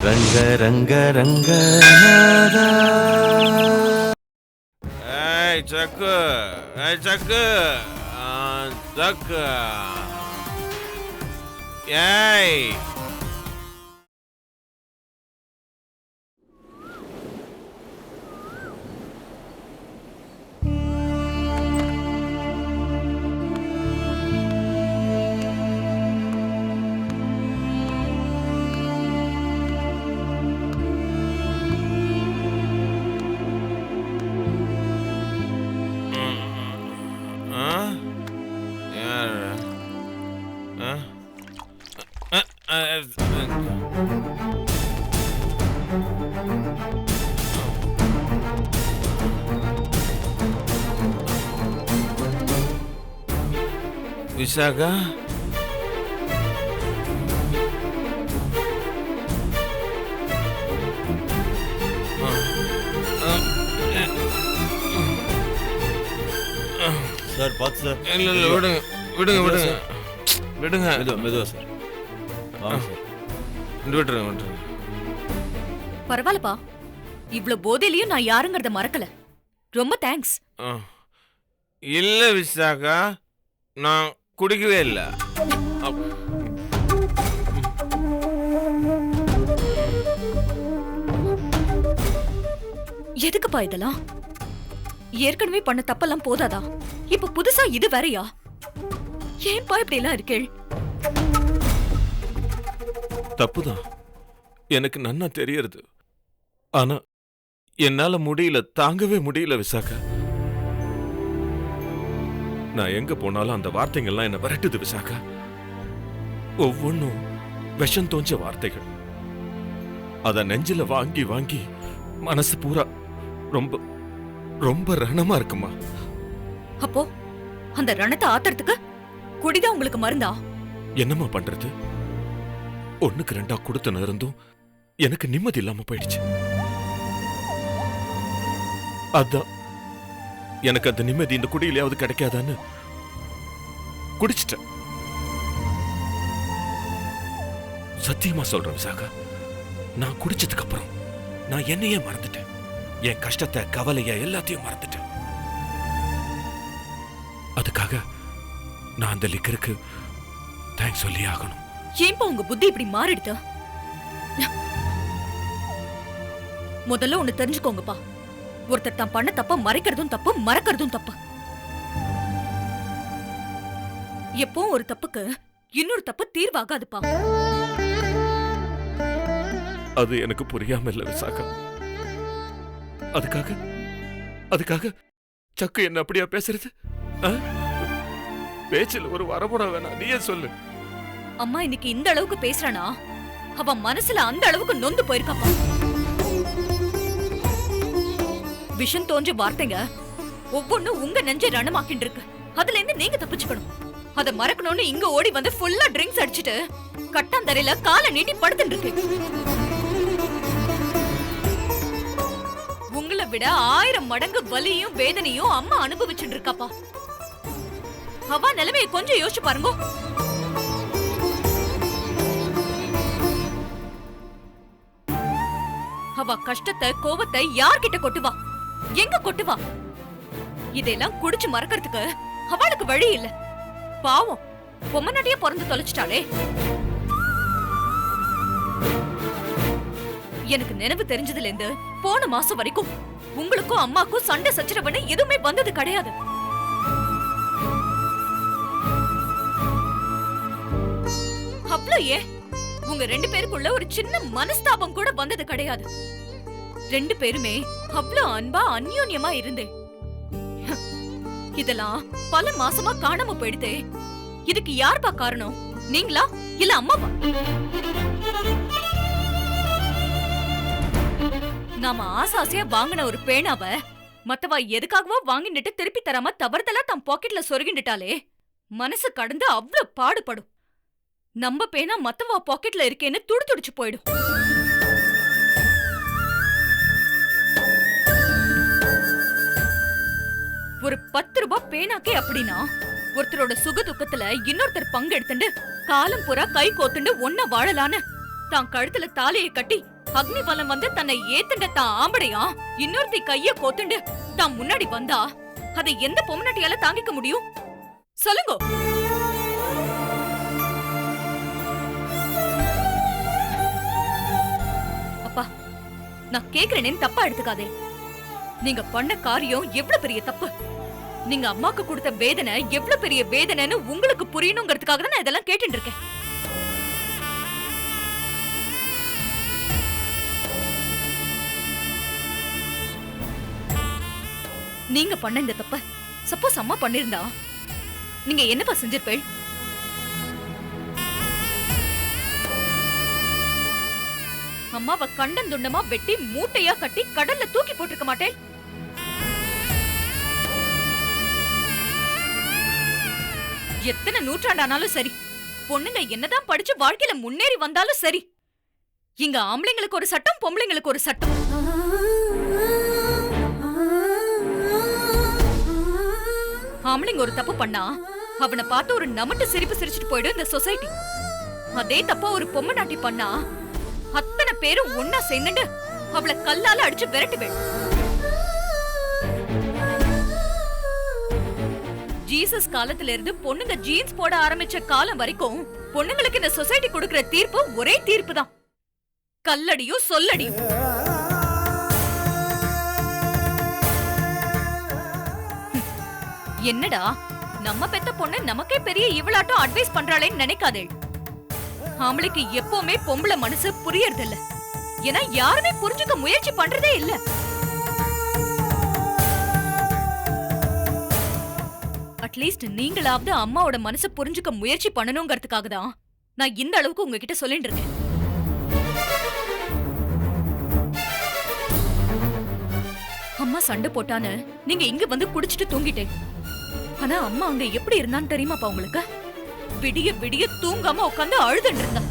ரங்க ரங்க ரங்கநாதா. ஏய் சக்கு, ஏய் சக்கு, சக்கு, ஏய் விசாகா, சார் பார்த்து சார். இல்ல இல்ல விடுங்க விடுங்க விடுங்க விடுங்க, மெதுவா சார். வாங்க சார். விட்டுருங்க விட்டுருங்க. பரவாயில்லப்பா, இவ்ளோ போதையிலயும் நான் யாருங்கறத மறக்கல. ரொம்ப தேங்க்ஸ். இல்ல விசாகா, நான் குடிக்கவே இல்ல. எதுக்குப்பா இதெல்லாம்? ஏற்கனவே பண்ண தப்பெல்லாம் போதாதா? இப்ப புதுசா இது வேறயா? ஏன்பா இப்படி எல்லாம் இருக்கேள்? தப்புதான், எனக்கு நன்னா தெரியறது. ஆனா என்னால முடியல, தாங்கவே முடியல விசாகா. நான் எங்க போனாலும் அந்த வார்த்தைகள்லாம் என்ன விரட்டுது விசாகா. ஒவ்வொன்னும் விஷம் தோஞ்ச வார்த்தைகள். அத நெஞ்சில வாங்கி வாங்கி மனசு பூரா ரொம்ப ரொம்ப ரணமா இருக்குமா. அப்போ அந்த ரணத்தை ஆத்துறதுக்கு குடிதான் உங்களுக்கு மருந்தா? என்னம்மா பண்றது? ஒண்ணுக்கு ரெண்டா கொடுத்து இருந்தும் எனக்கு நிம்மதி இல்லாம போயிடுச்சு. அதான் எனக்கு அந்த நிம்மதி இந்த குடியிலையாவது கிடைக்காதான்னு குடிச்சிட்டேன். சத்தியமா சொல்றேன் விசாகா, நான் குடிச்சதுக்கு அப்புறம் நான் என்னையே மறந்துட்டேன். என் கஷ்டத்தை, கவலைய எல்லாத்தையும் மறந்துட்டேன். அதுக்காக நான் அந்த லிக்கருக்கு தேங்க்ஸ் சொல்லி ஆகணும். ஏன்பா உங்க புத்தி இப்படி மாறிடுது? முதல்ல ஒண்ணு தெரிஞ்சுக்கோங்கப்பா, ஒருத்தர் தான் பண்ண தப்ப மறைக்கிறதும் தப்பு, மறக்கிறதும் தப்பு. எப்பவும் ஒரு தப்புக்கு இன்னொரு தப்பு தீர்வாகாதுப்பா. அது எனக்கு புரியாம இல்ல விசாகா. அதுக்காக சக்கு என்ன அப்படியா பேசுறது? பேச்சில் ஒரு வரமுறை வேணாம், நீயே சொல்லு. அம்மா இன்னைக்கு இந்த அளவுக்கு பேசுறானா, அவ மனசுல அந்த அளவுக்கு நொந்து போயிருக்காப்பா. விஷம் தோன்ற வார்த்தைங்க ஒவ்வொன்னும் உங்க நெஞ்சை ரணமாக்கிட்டு இருக்கு. அதுல இருந்து நீங்க தப்பிச்சுக்கணும். அத மறக்கணும்னு இங்க ஓடி வந்து ஃபுல்லா ட்ரிங்க்ஸ் அடிச்சிட்டு கட்டாந்தரையில காலை நீட்டி படுத்துட்டு இருக்கு. உங்களை விட 1000 மடங்கு வலியும் வேதனையும் அம்மா அனுபவிச்சுட்டு இருக்காப்பா. அவ நிலைமையை கொஞ்சம் யோசிச்சு பாருங்க. அவ கஷ்டத்தை, கோபத்தை யார்கிட்ட கொட்டுவா? எங்க கொட்டுவா? இதெல்லாம் குடிச்சு மறக்கிறதுக்கு அவளுக்கு வழி இல்ல. பாவம், பொம்மநாட்டியே பிறந்து தொலைச்சிட்டாளே. எனக்கு நினைவு தெரிஞ்சதுல இருந்து போன மாசம் வரைக்கும் உங்களுக்கும் அம்மாக்கும் சண்டை சச்சரவுன்னு எதுவுமே வந்தது கிடையாது. அவ்வளவு ஏன் உங்க 2 பேருக்குள்ள ஒரு சின்ன மனஸ்தாபம் கூட வந்தது கிடையாது. 2 பேருமே அவ்வளவு அன்பா அந்யோன்யமா இருந்தே. இதெல்லாம் பல மாசமா காணாம போயிடுதே. இதுக்கு யார்பா காரணம்? நீங்களா இல்ல அம்மாவா? நாம ஆசாசியா வாங்கின ஒரு பேனாவ மத்தவா எதுக்காகவோ வாங்கிட்டு திருப்பி தராம தவறுதலா தன் பாக்கெட்ல சொருகிண்டுட்டாலே மனசு கடந்து அவ்வளவு பாடுபடும். நம்ம பேனா மத்தவா பாக்கெட்ல இருக்கேன்னு துடிச்சு போயிடும். ஒரு 10 ரூபாய் பேனாக்கே அப்படின்னா ஒருத்தரோட சுக துக்கத்துல இன்னொருத்தர் பங்கு எடுத்துட்டு காலம் பூரா கை கோத்துண்டு ஒன்ன வாழலான்னு தான் கழுத்துல தாலியை கட்டி அக்னிவலம் வந்து தன்னை ஏத்துண்ட தான் ஆம்படையா இன்னொருத்தி கைய கோத்துண்டு தான் முன்னாடி வந்தா அதை எந்த பொம்மநாட்டியால தாங்கிக்க முடியும் சொல்லுங்க. அப்பா நான் கேக்குறேன்னு தப்பா எடுத்துக்காதே. நீங்க பண்ண காரியம் எவ்வளவு பெரிய தப்பு, நீங்க அம்மாக்கு கொடுத்த வேதனை எவ்வளவு பெரிய வேதனைன்னு உங்களுக்கு புரியணுங்கிறதுக்காக தான் நான் இதெல்லாம் கேட்டுட்டு இருக்கேன். நீங்க பண்ண இந்த தப்ப சப்போஸ் அம்மா பண்ணிருந்தா நீங்க என்னப்பா செஞ்சிருப்பேள்? அம்மாவை கண்டந்துண்டமா வெட்டி மூட்டையா கட்டி கடல்ல தூக்கி போட்டிருக்க மாட்டேன். எத்தனை நூற்றாண்டானாலும் சரி, பொண்ணுங்க என்னதான் படிச்சு வாழ்க்கையில முன்னேறி வந்தாலும் சரி, இங்க ஆம்பளைங்களுக்கு ஒரு சட்டம், பொம்பளைங்களுக்கு ஒரு சட்டம். ஆம்பளைங்க ஒரு தப்பு பண்ணா அவனை பார்த்து ஒரு நமட்டு சிரிப்பு சிரிச்சுட்டு போயிடும் இந்த சொசைட்டி. அதே தப்பா ஒரு பொம்மை நாட்டி பண்ணா அத்தனை பேரும் ஒன்னா சேர்ந்துட்டு அவளை கல்லால அடிச்சு விரட்டுவேன். ஜீசஸ் காலத்துல இருந்து பொண்ணுங்க ஜீன்ஸ் போட ஆரம்பிச்ச காலம் வரைக்கும் பொண்ணுங்களுக்கு இந்த சொசைட்டி கொடுக்கிற தீர்ப்பு ஒரே தீர்ப்பு தான், கல்லடியும் சொல்லடியும். என்னடா நம்ம பெத்த பொண்ணு நமக்கே பெரிய இவளாட்டம் அட்வைஸ் பண்றாளேன்னு நினைக்காதே. ஆம்பளைக்கு எப்பவுமே பொம்பளை மனசு புரியறது இல்ல, ஏன்னா யாருமே புரிஞ்சுக்க முயற்சி பண்றதே இல்ல. அட்லீஸ்ட் நீங்களாவது அம்மாவோட மனசு புரிஞ்சுக்க முயற்சி பண்ணணுங்கிறதுக்காக தான் நான் இந்த அளவுக்கு உங்ககிட்ட சொல்லிட்டு இருக்கேன். அம்மா சண்டை போட்டான்னு நீங்க இங்க வந்து குடிச்சிட்டு தூங்கிட்டேன். ஆனா அம்மா அங்க எப்படி இருந்தான்னு தெரியுமாப்பா உங்களுக்கு? விடிய விடிய தூங்காம உட்காந்து அழுதுன்னு இருந்தா.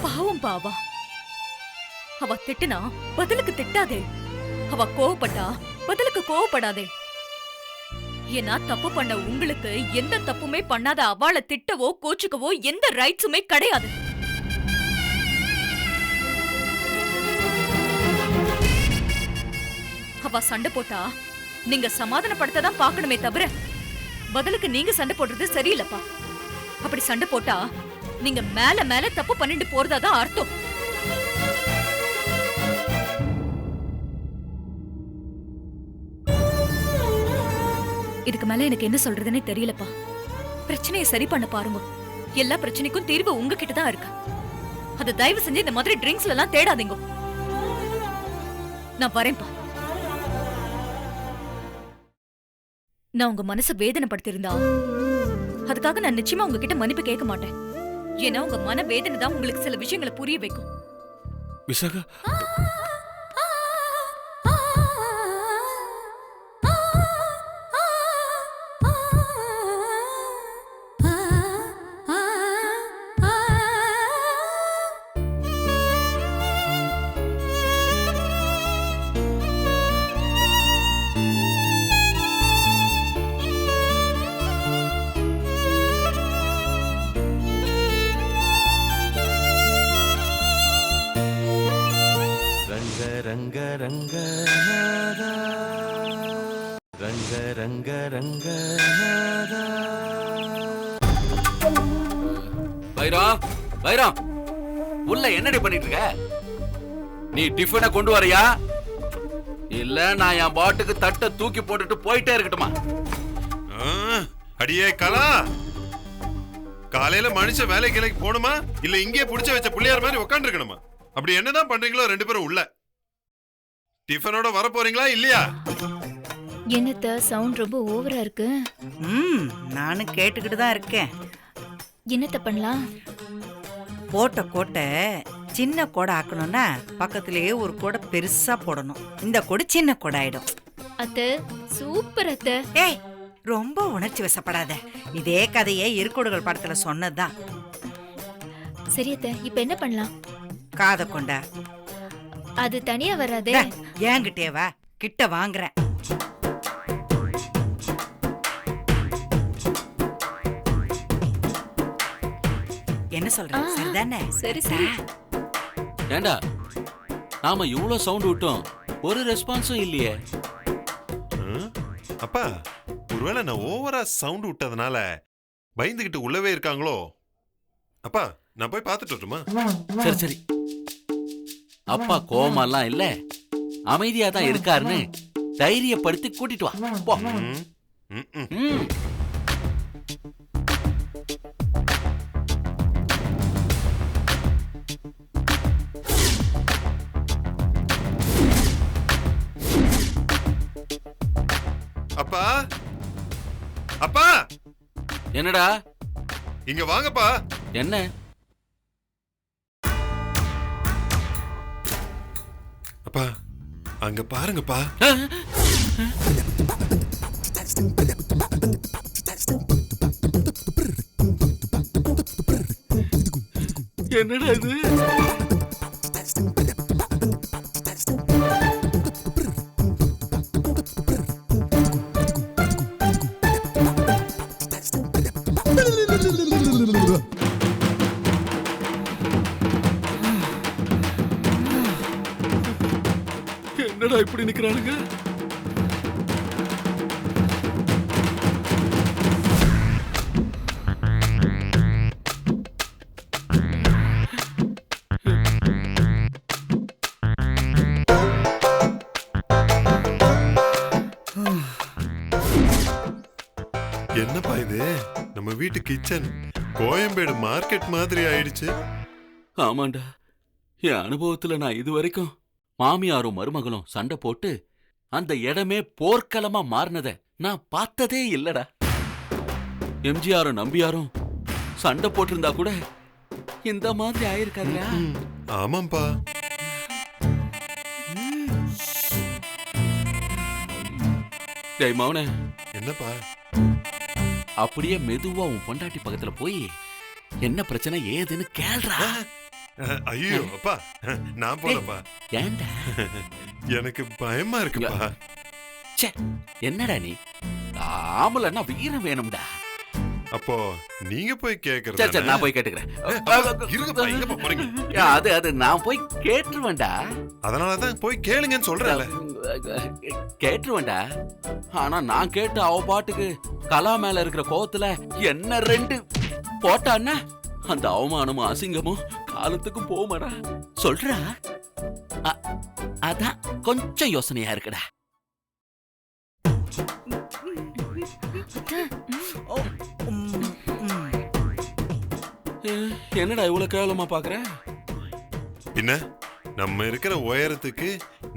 பாவம் பாவா. அவ திட்டுனா பதிலுக்கு திட்டாதே, அவ கோவப்பட்டா பதிலுக்கு கோவப்படாதே. ஏன்னா தப்பு பண்ண உங்களுக்கு எந்த தப்புமே பண்ணாத அவளை திட்டவோ கோச்சுக்கவோ எந்த ரைட்ஸுமே கிடையாது. அவ சண்டை போட்டா நீங்க சமாதானப்படுத்ததான் பாக்கணுமே தவிர பதிலுக்கு நீங்க சண்டை போடுறது சரியில்லப்பா. அப்படி சண்டை போட்டா நீங்க மேல மேல தப்பு பண்ணிட்டு போறதாதான் அர்த்தம். இதுக்கு மேல எனக்கு என்ன சொல்றதுன்னே தெரியலப்பா. பிரச்சனையை சரி பண்ண பாருங்க. எல்லா பிரச்சனைக்கும் தீர்வு உங்ககிட்ட தான் இருக்கு. அது தயவு செஞ்சு இந்த மாதிரி ட்ரிங்க்ஸ்ல எல்லாம் தேடாதீங்க. நான் வரேன்பா. நான் உங்க மனசை வேதனைப்படுத்திருந்தா அதுக்காக நான் நிச்சயமா உங்ககிட்ட மன்னிப்பு கேட்க மாட்டேன். ஏன்னா உங்க மன வேதனை தான் உங்களுக்கு சில விஷயங்களை புரிய வைக்கும். விசாகா, ரங்க ரங்கநாதா ரங்க ரங்க ரங்கநாதா. வைரம், வைரம், உள்ள என்னடி பண்ணிட்டு இருக்க? நீ டிஃபனை கொண்டு வரியா இல்ல நான் என் பாட்டுக்கு தட்டை தூக்கி போட்டுட்டு போயிட்டே இருக்கட்டுமா? அடியே கலா, காலையில மனுஷன் வேலை கிளைக்கு போகணுமா இல்ல இங்கே புடிச்ச வச்ச பிள்ளையார் மாதிரி உட்காந்து இருக்கணுமா? அப்படி என்னதான் பண்றீங்களோ ரெண்டு பேரும் உள்ள டிஃபனோட வர போறீங்களா இல்லையா? என்னத்த சவுண்ட் ரொம்ப ஓவரா இருக்கு. நானும் கேட்டுக்கிட்டு தான் இருக்கேன். என்னத்த பண்ணலாம்? போட்ட கோட்டை சின்ன கோடை ஆக்கணும்னா பக்கத்திலேயே ஒரு கோடை பெருசா போடணும். இந்த கோடை சின்ன கோடை ஆயிடும். அத்த சூப்பர் அத்த. ஏய், ரொம்ப உணர்ச்சி வசப்படாத. இதே கதையே இருக்கோடுகள் படத்துல சொன்னதுதான். சரி அத்த, இப்ப என்ன பண்ணலாம்? காதை கொண்டா. அது தனியா வராதே. ஏங்கிட்டே வா, கிட்ட வாங்குறேன். என்ன சொல்ற சரிதானே? சரி சரி. ஏண்டா நாம இவ்ளோ சவுண்ட் விட்டோம், ஒரு ரெஸ்பான்ஸும் இல்லையே. அப்பா ஒருவேளை நான் ஓவரா சவுண்ட் விட்டதுனால பயந்துகிட்டு உள்ளவே இருக்காங்களோ? அப்பா நான் போய் பார்த்துட்டு வரட்டுமா? சரி சரி, அப்பா கோவமெல்லாம் இல்ல, அமைதியா தான் இருக்காருன்னு தைரியப்படுத்தி கூட்டிட்டு வா போ. ம். அப்பா அப்பா என்னடா? இங்க வாங்கப்பா. என்ன? அப்பா அங்க பாருங்கப்பா. என்னடா இது? என்னடா இப்படி நிக்கிறானுங்க? என்னப்பா இது? நம்ம வீட்டு கிச்சன் கோயம்பேடு மார்க்கெட் மாதிரி ஆயிடுச்சு. ஆமாண்டா, என் அனுபவத்துல நான் இது வரைக்கும் மாமியாரும் மருமகளும் சண்டை போட்டு அந்த இடமே போர்க்களமா மாறினத நான் பார்த்ததே இல்லடா. எம்ஜிஆரும் நம்பியாரும் சண்டை போட்டிருந்தா கூட இந்த மாதிரி ஆயிருக்காங்க. ஆமாம்பா. டேய் மௌனே, என்னப்பா? அப்படியே மெதுவா உன் பொண்டாட்டி பக்கத்துல போய் என்ன பிரச்சனை ஏதுன்னு கேள்றா. ஐயோ அப்பா நான் போறப்பா. ஏண்டா? எனக்கு பயமா இருக்குப்பா. ச்சே, என்னடா நீ? ஆம்பளன்னா வீரம் வேணும்டா. அப்போ நீங்க போய் சரி கேக்குறது. சரி, நான் போய் கேட்டுக்கிறேன். எங்கப்பா போறீங்க? அது நான் போய் கேட்டுருவேன்டா. அதனாலதான் போய் கேளுங்கன்னு சொல்றேன்ல. கேட்டுருவேன்டா. ஆனா நான் கேட்டு அவ பாட்டுக்கு கலா மேல இருக்கிற கோவத்துல என்ன 2 போட்டான்னா அந்த அவமானமும் அசிங்கமும் காலத்துக்கும் போமாடா. சொல்றா, அதான் கொஞ்சம் யோசனையா இருக்குடா. என்னடா இவ்வளவு கேவலமா பாக்குற? பின்ன நம்ம இருக்கிற உயரத்துக்கு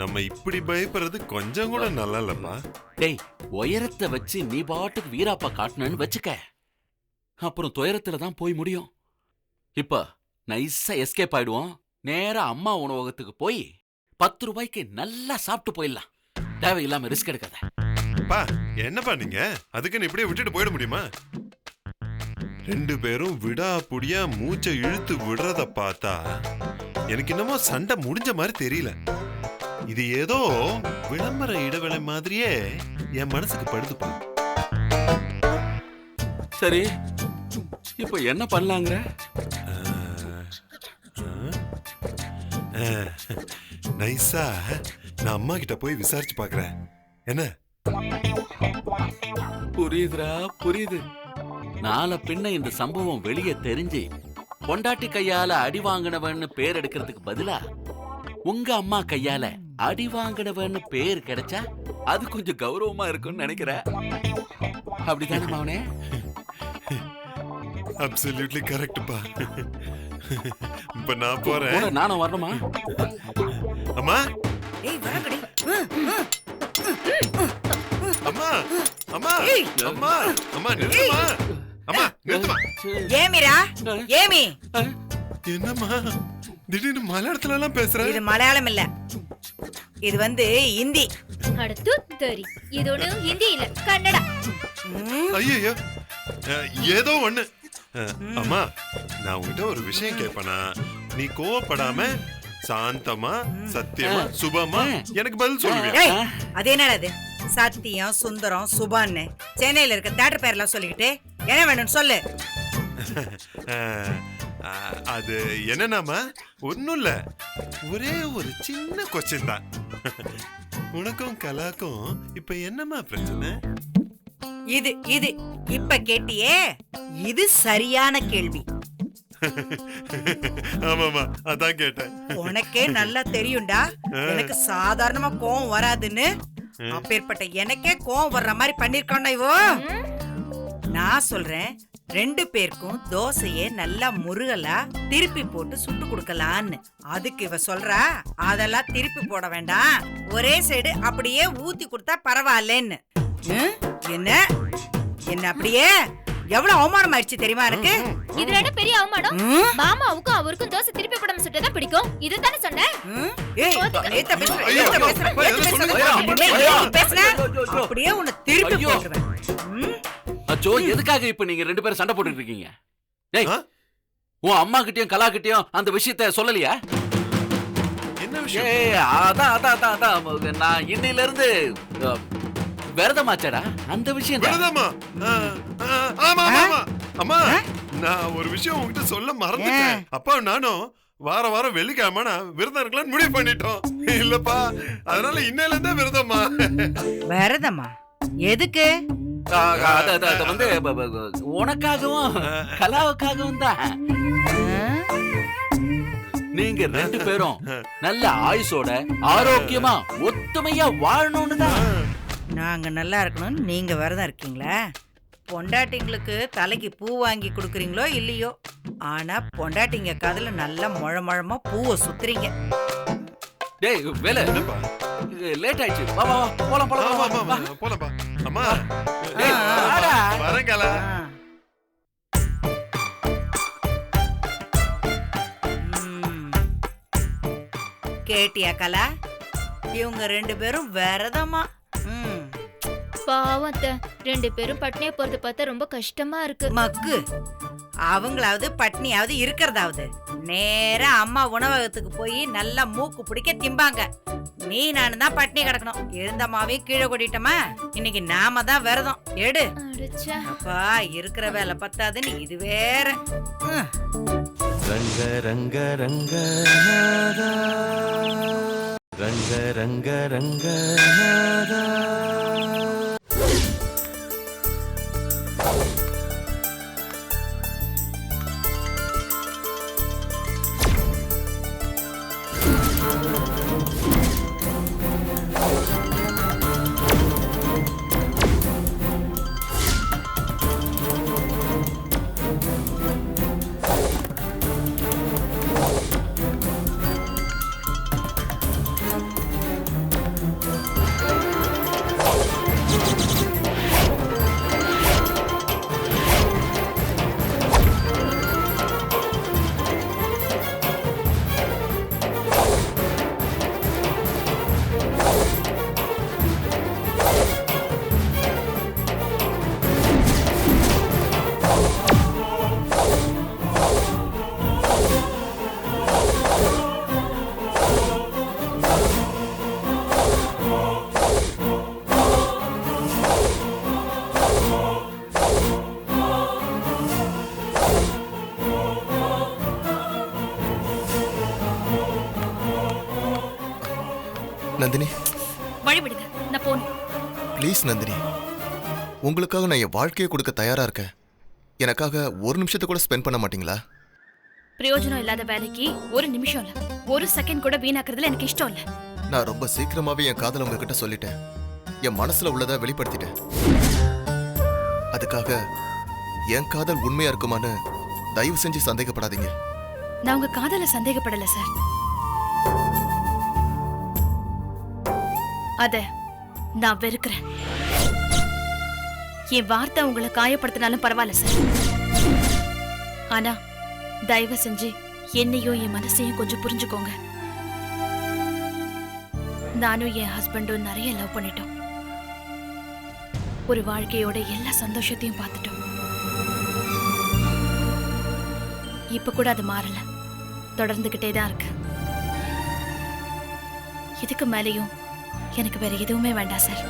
நம்ம இப்படி பயப்படுறது கொஞ்சம் கூட நல்லா இல்லப்பா. டேய், உயரத்தை வச்சு நீ பாட்டுக்கு வீராப்பா காட்டணும்னு வச்சுக்க, அப்புறம் துயரத்துல தான் போய் முடியும். இப்ப நைஸா எஸ்கேப் ஆயிடுவோம். நேரா அம்மா உணவகத்துக்கு போய் 10 ரூபாய்க்கு நல்லா சாப்பிட்டு போயிடலாம். தேவையில்லாம ரிஸ்க் எடுக்காத. பா என்னப்பா நீங்க அதுக்குன்னு இப்படியே விட்டுட்டு போயிட முடியுமா? 2 பேரும் விடா புடியா மூச்சை இழுத்து விடுறத பார்த்தா எனக்கு என்னமோ சண்டை முடிஞ்ச மாதிரி தெரியல. இது ஏதோ விளம்பர இடைவேளை மாதிரியே என் மனசுக்கு படுதுப்பா. சரி, இப்போ என்ன பண்ணலாங்கிற? நைஸா நான் அம்மா கிட்ட போய் விசாரிச்சு பாக்குறேன். என்ன? புரியுதுரா, புரியுது. நாளை பின்ன இந்த சம்பவம் வெளியே தெரிஞ்சு பொண்டாட்டி கையால அடி வாங்கினவன்னு பேர் எடுக்கிறதுக்கு பதிலா உங்க அம்மா கையால அடி வாங்கினவன்னு பேர் கிடைச்சா அது கொஞ்சம் கௌரவமா இருக்கும்னு நினைக்கிறேன். அப்படிதானே மாவனே? அப்சல்யூட்லி கரெக்ட்பா. இப்ப நான் போறேன். நானும் வரணுமா? அம்மா ஏய் வரங்கடி. அம்மா அம்மா அம்மா அம்மா நிறுத்துமா. அம்மா நிறுத்துமா. ஏமிரா ஏமி. என்னம்மா திடீர்னு மலையாளத்துல எல்லாம் பேசுற? இது மலையாளம் இல்ல, இது வந்து ஹிந்தி. அடுத்து தரி. இதோட ஹிந்தி இல்ல, கன்னடா. ஐயோ ஏதோ ஒண்ணு. அம்மா நான் உங்ககிட்ட ஒரு விஷயம் கேட்பனா, நீ கோவப்படாம சாந்தமா சத்தியமா சுபமா எனக்கு பதில் சொல்லுவியா? அது என்னடா அது? சத்தியம் சுந்தரம் சுபான்னு சென்னையில இருக்க தியேட்டர் பேர்லாம் சொல்லிக்கிட்டு என்ன வேணும்னு சொல்லு. அது என்னன்னாமா ஒன்னும் இல்ல, ஒரே ஒரு சின்ன கொஸ்டின் தான். உனக்கும் கலாக்கும் இப்ப என்னம்மா பிரச்சனை? இது இது இப்ப கேட்டியே, இது சரியான கேள்வி. ஆமாமா, அதான் கேட்டேன். உனக்கே நல்லா தெரியும்டா எனக்கு சாதாரணமா கோவம் வராதுன்னு. அப்பேற்பட்ட எனக்கே கோவம் வர்ற மாதிரி பண்ணிருக்கானே இவோ. நான் சொல்றேன், 2 பேருக்கும் தோசையே நல்லா முருகலா திருப்பி போட்டு சுட்டு கொடுக்கலான்னு. அதுக்கு இவ சொல்றா, அதெல்லாம் திருப்பி போட வேண்டாம், ஒரே சைடு அப்படியே ஊத்தி கொடுத்தா பரவாயில்லன்னு. என்ன என்ன அப்படியே எவ்வளவு அவமானம் ஆயிடுச்சு தெரியுமா எனக்கு? இதுல என்ன பெரிய அவமானம்? மாமாவுக்கும் அவருக்கும் தோசை திருப்பி போடாம சுட்டதான் பிடிக்கும். இதுதானே சொன்னேன். அப்படியே உன்னை திருப்பி போட்டுருவேன். அச்சோ, எதுக்காக இப்ப நீங்க 2 பேரும் சண்டை போட்டுட்டு இருக்கீங்க? டேய், உன் அம்மா கிட்டயும் கலா கிட்டயும் அந்த விஷயத்த சொல்லலையா? என்ன விஷயம்? அதான் நான் இன்னையில இருந்து விரதமாச்சடா, அந்த விஷயம் தான். விரதமா? ஆமா ஆமா அம்மா, நான் ஒரு விஷயம் உங்ககிட்ட சொல்ல மறந்துட்டேன். அப்பா நானும் வாரம் வெள்ளிக்கிழமை நான் விரதம் இருக்கலாம்னு முடிவு பண்ணிட்டோம். இல்லப்பா, அதனால இன்னையில இருந்தா விரதமா. விரதமா? எதுக்கு? அது வந்து உனக்காகவும் கலாவுக்காகவும் தான். நீங்க 2 பேரும் நல்ல ஆயுசோட ஆரோக்கியமா ஒத்துமையா வாழணும்னு தான். நாங்க நல்லா இருக்கணும்னு நீங்க விரதம் இருக்கீங்களா? பொண்டாட்டிங்களுக்கு தலைக்கு பூ வாங்கி கொடுக்குறீங்களோ இல்லையோ, ஆனா பொண்டாட்டிங்க காதுல நல்லா முழமா பூவை சுத்துறீங்க. டேய் வேலை, லேட் ஆயிடுச்சு, வா வா போலாம் போலாம் போலாம்பா. அம்மா வாடா. வரங்கலா. கேட்டியா கலா? இவங்க 2 பேரும் விரதமா. பாவம் அத்தை, 2 பேரும் பட்னியா போறது பார்த்தா ரொம்ப கஷ்டமா இருக்கு. மக்கு, அவங்களாவது பட்னியாவது இருக்கிறதாவது நேரா அம்மா உணவகத்துக்கு போய் நல்லா மூக்கு பிடிக்க திம்பாங்க. நீ நானு தான் பட்னி கிடக்கணும். இருந்த மாவையும் கீழே கொட்டிட்டோமா, இன்னைக்கு நாம தான் விரதம். எடு. அப்பா, இருக்கிற வேலை பத்தாதுன்னு இது வேற. ரங்க ரங்க ரங்கநாதா, ரங்க ரங்க ரங்கநாதா. நந்தினி, வழி விடுங்க, நான் போகணும். ப்ளீஸ் நந்தினி, உங்களுக்காக நான் என் வாழ்க்கையை கொடுக்க தயாரா இருக்கேன். எனக்காக ஒரு நிமிஷத்தை கூட ஸ்பெண்ட் பண்ண மாட்டீங்களா? பிரயோஜனம் இல்லாத வேலைக்கு 1 நிமிஷம் இல்ல, 1 செகண்ட் கூட வீணாக்குறதுல எனக்கு இஷ்டம் இல்ல. நான் ரொம்ப சீக்கிரமாவே என் காதலை உங்ககிட்ட சொல்லிட்டேன். என் மனசுல உள்ளதை வெளிப்படுத்திட்டேன். அதுக்காக என் காதல் உண்மையா இருக்குமான்னு தயவு செஞ்சு சந்தேகப்படாதீங்க. நான் உங்க காதல சந்தேகப்படல சார். அத நான் வெறுக்கிறேன். என் வார்த்தை உங்களை காயப்படுத்தினாலும் பரவாயில்ல சார். ஆனா தயவு செஞ்சு என்னையும் என் மனசையும் கொஞ்சம் புரிஞ்சுக்கோங்க. நானும் என் ஹஸ்பண்டும் நிறைய லவ் பண்ணிட்டோம். ஒரு வாழ்க்கையோட எல்லா சந்தோஷத்தையும் பார்த்துட்டோம். இப்ப கூட அது மாறல, தொடர்ந்துகிட்டே தான் இருக்கு. இதுக்கு மேலேயும் எனக்கு வேற எதுவுமே வேண்டாம் சார்.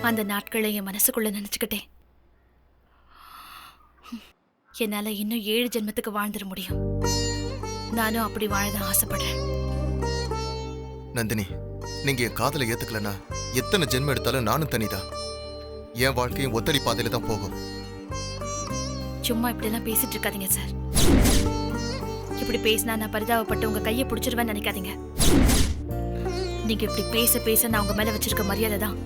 அந்த நாட்களை என் மனசுக்குள்ள நினைச்சுக்கிட்டே என்னால இன்னும் 7 ஜென்மத்துக்கு வாழ்ந்துட முடியும். நானும் அப்படி வாழதான் ஆசைப்படுறேன். நந்தினி, நீங்க என் காதலை ஏத்துக்கலனா எத்தனை ஜென்மம் எடுத்தாலும் நானும் தனிதான். என் வாழ்க்கையும் ஒத்தடி பாதையில தான் போகும். சும்மா இப்படி எல்லாம் பேசிட்டு இருக்காதீங்க சார். இப்படி பேசினா நான் பரிதாபப்பட்டு உங்க கையை பிடிச்சிருவேன்னு நினைக்காதீங்க. நீங்க இப்படி பேச பேச நான் உங்க மேல வச்சிருக்க மரியாதை தான்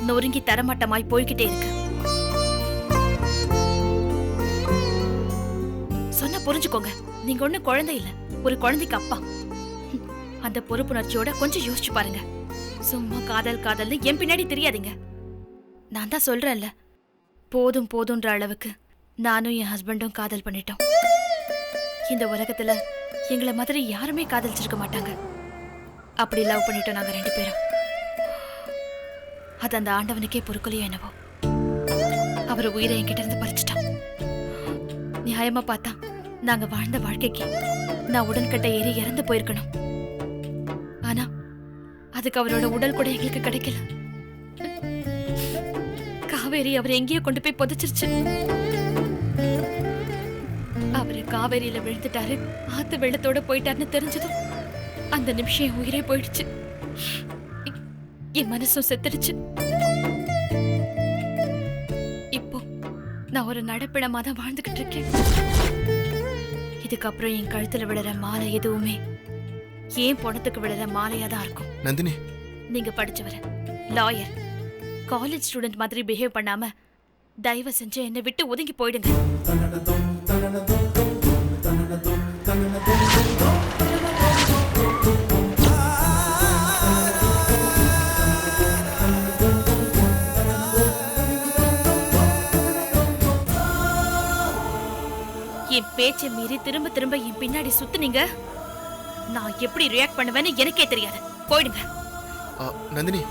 நொறுங்கி தரமாட்டமாய் போய்கிட்டே இருக்கு. சொன்ன புரிஞ்சுக்கோங்க. நீங்க ஒண்ணு குழந்தை இல்ல, ஒரு குழந்தைக்கு அப்பா. அந்த பொறுப்புணர்ச்சியோட கொஞ்சம் யோசிச்சு பாருங்க. சும்மா காதல் காதல்னு என் பின்னாடி தெரியாதீங்க. நான் தான் சொல்றேன்ல, போதும் போதுன்ற அளவுக்கு நானும் என் ஹஸ்பண்டும் காதல் பண்ணிட்டோம். இந்த உலகத்துல எங்களை மாதிரி யாருமே காதலிச்சிருக்க மாட்டாங்க. அப்படி லவ் பண்ணிட்டோம் நாங்க 2 பேரும். அது அந்த ஆண்டவனுக்கே பொறுக்கலையோ என்னவோ. அவர் உயிரை என்கிட்ட இருந்து பறிச்சுட்டான். நியாயமா பார்த்தா நாங்க வாழ்ந்த வாழ்க்கைக்கு நான் உடன்கட்டை ஏறி இறந்து போயிருக்கணும். ஆனா அதுக்கு அவரோட உடல் கூட எங்களுக்கு கிடைக்கல. காவேரி அவரை எங்கேயோ கொண்டு போய் புதைச்சிருச்சு. அவரு காவேரியில விழுந்துட்டாரு, ஆத்து வெள்ளத்தோட போயிட்டாருன்னு தெரிஞ்சதும் அந்த நிமிஷம் என் உயிரே போயிடுச்சு. என் மனசும் செத்துடுச்சு. இப்போ நான் ஒரு நடப்பிடமா தான் வாழ்ந்துகிட்டு இருக்கேன். இதுக்கப்புறம் என் கழுத்துல விடுற மாலை எதுவுமே ஏன் பணத்துக்கு விடுற மாலையா தான் இருக்கும். நந்தினி, நீங்க படிச்சவர லாயர், காலேஜ் ஸ்டூடெண்ட் மாதிரி பிஹேவ் பண்ணாம தயவு செஞ்சு என்னை விட்டு ஒதுங்கி போயிடுங்க. என் பேச்சை மீறி திரும்ப திரும்ப என் பின்னாடி சுத்துனீங்க, நான் எப்படி ரியாக்ட் பண்ணுவேன்னு எனக்கே தெரியாது. போயிடுங்க. நந்தினி,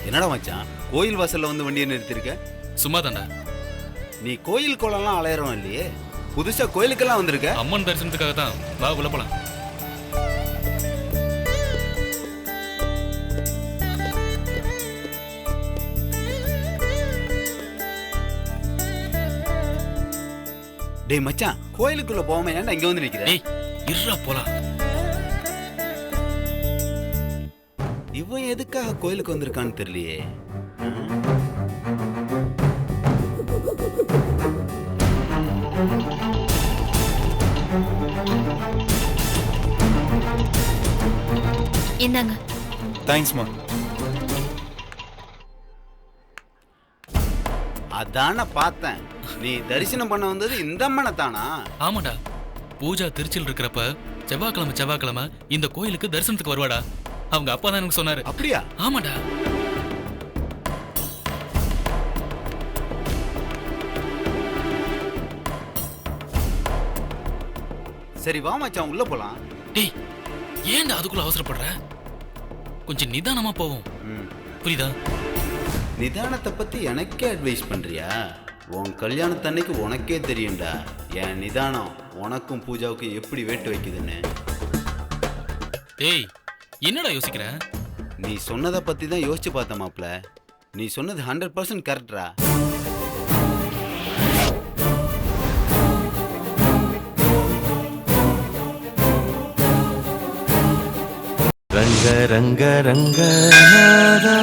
என்னடா மச்சான், கோயில் வாசல்ல வந்து வண்டியை நிறுத்திருக்க? சும்மா தாண்டா. நீ கோயில் கோலம்லாம் அலையறோம் இல்லையே, புதுசா கோயிலுக்கெல்லாம் வந்திருக்க? அம்மன் தரிசனத்துக்காக தான். வா உள்ள போலாம். டேய் மச்சான், கோயிலுக்குள்ள போகாம ஏன்டா இங்க வந்து நிக்கிற? ஏய் இருடா போலாம். இவன் எதுக்காக கோயிலுக்கு வந்திருக்கான்னு தெரியலையே. என்னங்க? தேங்க்ஸ்மா. அதான பார்த்தேன், நீ தரிசனம் பண்ண வந்தது இந்த அம்மனை தானா? ஆமாடா, பூஜா திருச்சியில் இருக்கிறப்ப செவ்வாய்க்கிழமை இந்த கோயிலுக்கு தரிசனத்துக்கு வருவாடா. அவங்க அப்பா தான் எனக்கு சொன்னாரு. அப்படியா? ஆமாடா. சரி வா மச்சான், உள்ள போலாம். டேய் ஏன்டா அதுக்குள்ள அவசரப்படுற? கொஞ்சம் நிதானமா போவோம், புரியுதா? நிதானத்தை பத்தி எனக்கே அட்வைஸ் பண்றியா? உன் கல்யாணத்தன்னைக்கு உனக்கே தெரியும்டா என் நிதானம் உனக்கும் பூஜாவுக்கும் எப்படி வேட்டு வைக்குதுன்னு. டேய் என்னடா யோசிக்கிற? நீ சொன்னதை பத்தி தான் யோசிச்சு பார்த்த மாப்ள. நீ சொன்னது 100% கரெக்டா. ரங்க ரங்க ரங்கநாதா